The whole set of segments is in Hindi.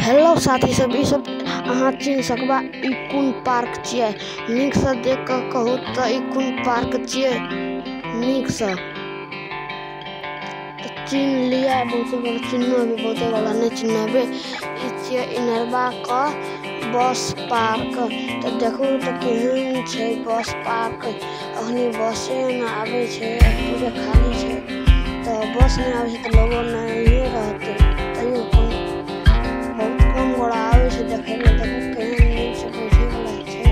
हेलो साथी सब, ई सब अहाँ चिन्ह सकबा ई कोन पार्क छियै। नीक से देख कर कहू तो ई कोन पार्क छियै। नीक से चिन्ह लिया, बहुत बड़ा चिन्ह भी बहुत बड़ा नहीं चिन्हबे। ई छियै इनरबा का बस पार्क। तो देखो तो केहन छै बस पार्क। अखनी बसे न आवे छै, पूरे खाली छै। तो बस नहीं आवे छै तो लोगो नहीं रहते, तैयो बहुत कम गोड़ा आवे छै देखे ले। देखो केहन नीक से बैठे वाला छै।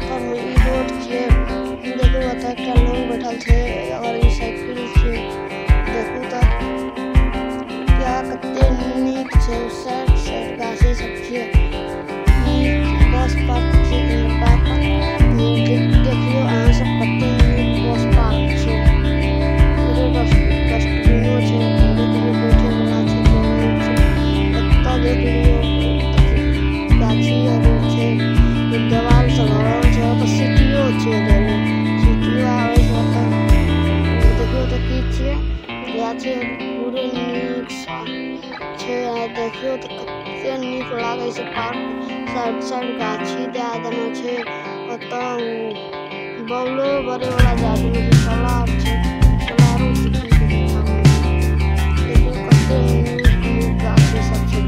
पर में ई रोड छै, देखो ओतय एकटा लोग बैठल छै और ई साइकिल छै। देखो तो क्या कते नीक छै। साइड साइड गाछी सब छै। ई बस पार्क छै, देखियो अहाँ सब कते नीक बस पार्क छै। डस्टबिनो छै, बैठे वाला छै, देख लियो गाछी आर छै, देवाल सब भरल छै। तो सीटियो छै, सीटियो आवे छै तो देखियो तो की छै गाछी पूरे नीक सा छै। देखियो तो कते नीक लागे छै पार्क। साइड साइड गाछी दे देना छै। ओतऽ बौलो बड़े वाला जादू के तालाब छै, तालाबो छै। देखियो कते नीक गाछी सब छै।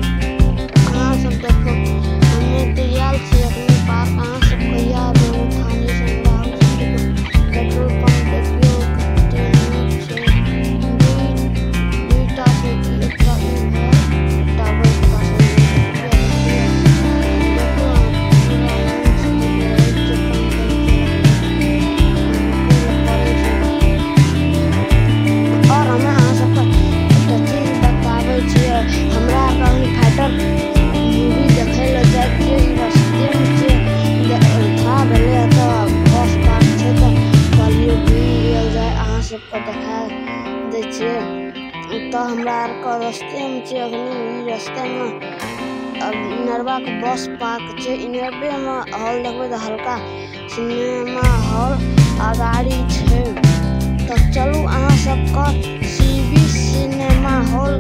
अहाँ सब देखो हमे तो याल छी अपने पार्क। अहाँ सब कहिया आबे थाने से पेट्रोल पंप देखियो कते नीक छै। दुईटा छै कि एकटा ई है, एकटा बस पास और हमें अहाँ सबके एकटा चीज बताबै छियै। हमरा फाइटर मूवी देखे ले जाए छियै, रस्ते में छै था भेले तो बस पार्क छै तो कहलिए घूम जाए अहाँ सबके देखा दै छियै। तो हमरा आर के रस्ते में छै, अखनी ई रस्ते में अब इनरबा के बस पार्क छै। इनरबे में हॉल देखबे तो हल्का सिनेमा हॉल अगाड़ी छै। तो चलू अहाँ सबके सीबी सिनेमा हॉल